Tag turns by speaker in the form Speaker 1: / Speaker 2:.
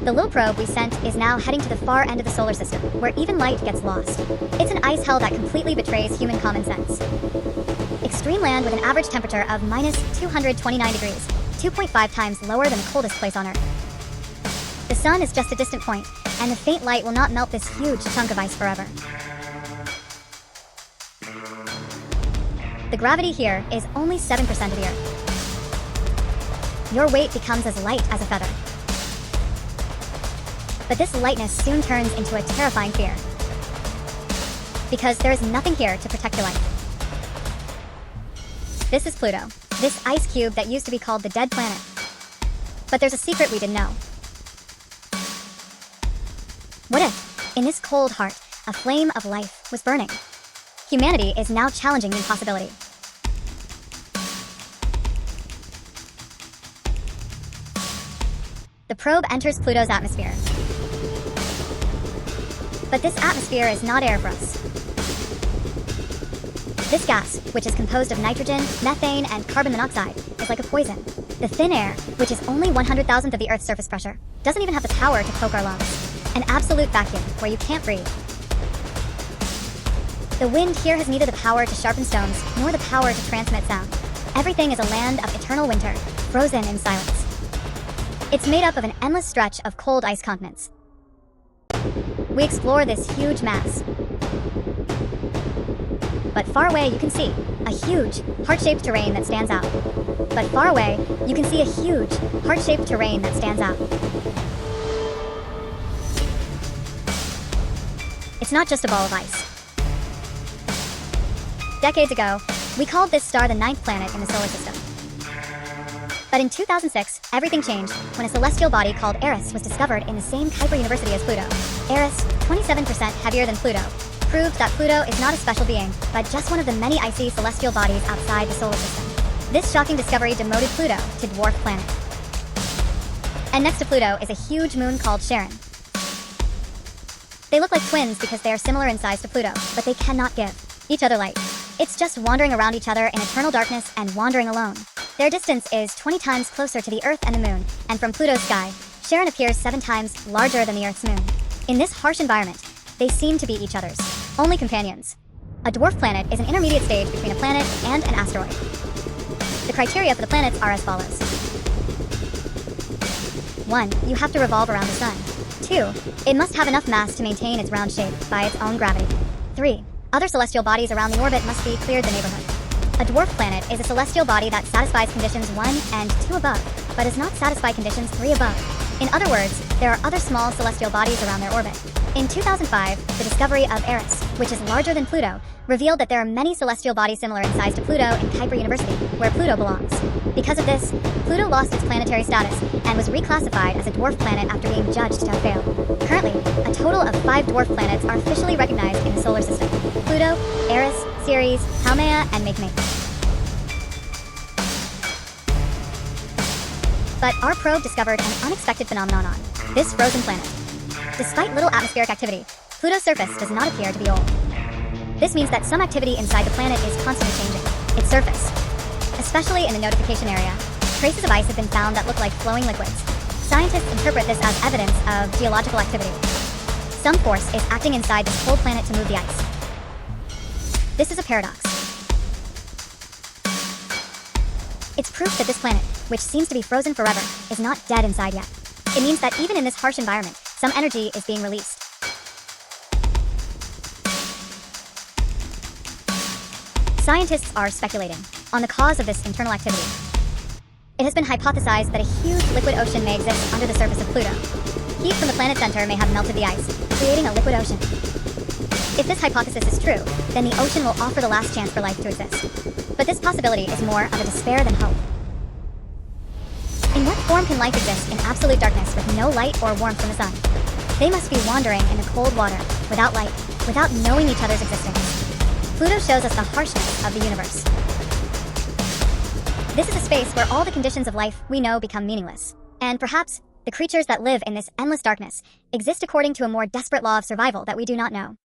Speaker 1: The little probe we sent is now heading to the far end of the solar system, where even light gets lost. It's an ice hell that completely betrays human common sense. Extreme land with an average temperature of minus 229 degrees, 2.5 times lower than the coldest place on Earth. The sun is just a distant point, and the faint light will not melt this huge chunk of ice forever. The gravity here is only 7% of the Earth. Your weight becomes as light as a feather. But this lightness soon turns into a terrifying fear, because there is nothing here to protect your life. This is Pluto, this ice cube that used to be called the dead planet. But there's a secret we didn't know. What if, in this cold heart, a flame of life was burning? Humanity is now challenging the impossibility. The probe enters Pluto's atmosphere. But this atmosphere is not air for us. This gas, which is composed of nitrogen, methane, and carbon monoxide, is like a poison. The thin air, which is only 100,000th of the Earth's surface pressure, doesn't even have the power to poke our lungs. An absolute vacuum, where you can't breathe. The wind here has neither the power to sharpen stones, nor the power to transmit sound. Everything is a land of eternal winter, frozen in silence. It's made up of an endless stretch of cold ice continents. We explore this huge mass. But far away you can see a huge, heart-shaped terrain that stands out. But far away you can see a huge, heart-shaped terrain that stands out. It's not just a ball of ice. Decades ago, we called this star the 9th planet in the solar system. But in 2006, everything changed when a celestial body called Eris was discovered in the same Kuiper University as Pluto. Eris, 27% heavier than Pluto, proved that Pluto is not a special being, but just one of the many icy celestial bodies outside the solar system. This shocking discovery demoted Pluto to dwarf planet. And next to Pluto is a huge moon called Charon. They look like twins because they are similar in size to Pluto, but they cannot give each other light. It's just wandering around each other in eternal darkness and wandering alone. Their distance is 20 times closer to the Earth and the Moon, and from Pluto's sky, Charon appears 7 times larger than the Earth's moon. In this harsh environment, they seem to be each other's only companions. A dwarf planet is an intermediate stage between a planet and an asteroid. The criteria for the planets are as follows. 1. You have to revolve around the sun. 2. It must have enough mass to maintain its round shape by its own gravity. 3. Other celestial bodies around the orbit must be cleared the neighborhood. A dwarf planet is a celestial body that satisfies conditions 1 and 2 above, but does not satisfy conditions 3 above. In other words, there are other small celestial bodies around their orbit. In 2005, the discovery of Eris, which is larger than Pluto, revealed that there are many celestial bodies similar in size to Pluto in Kuiper University, where Pluto belongs. Because of this, Pluto lost its planetary status and was reclassified as a dwarf planet after being judged to have failed. Currently, a total of 5 dwarf planets are officially recognized in the solar system: Pluto, Eris, Ceres, Haumea, and Makemake. But our probe discovered an unexpected phenomenon on this frozen planet. Despite little atmospheric activity, Pluto's surface does not appear to be old. This means that some activity inside the planet is constantly changing its surface. Especially in the notification area, traces of ice have been found that look like flowing liquids. Scientists interpret this as evidence of geological activity. Some force is acting inside this cold planet to move the ice. This is a paradox. It's proof that this planet, which seems to be frozen forever, is not dead inside yet. It means that even in this harsh environment, some energy is being released. Scientists are speculating on the cause of this internal activity. It has been hypothesized that a huge liquid ocean may exist under the surface of Pluto. Heat from the planet's center may have melted the ice, creating a liquid ocean. If this hypothesis is true, then the ocean will offer the last chance for life to exist. But this possibility is more of a despair than hope. In what form can life exist in absolute darkness with no light or warmth from the sun? They must be wandering in the cold water, without light, without knowing each other's existence. Pluto shows us the harshness of the universe. This is a space where all the conditions of life we know become meaningless. And perhaps, the creatures that live in this endless darkness exist according to a more desperate law of survival that we do not know.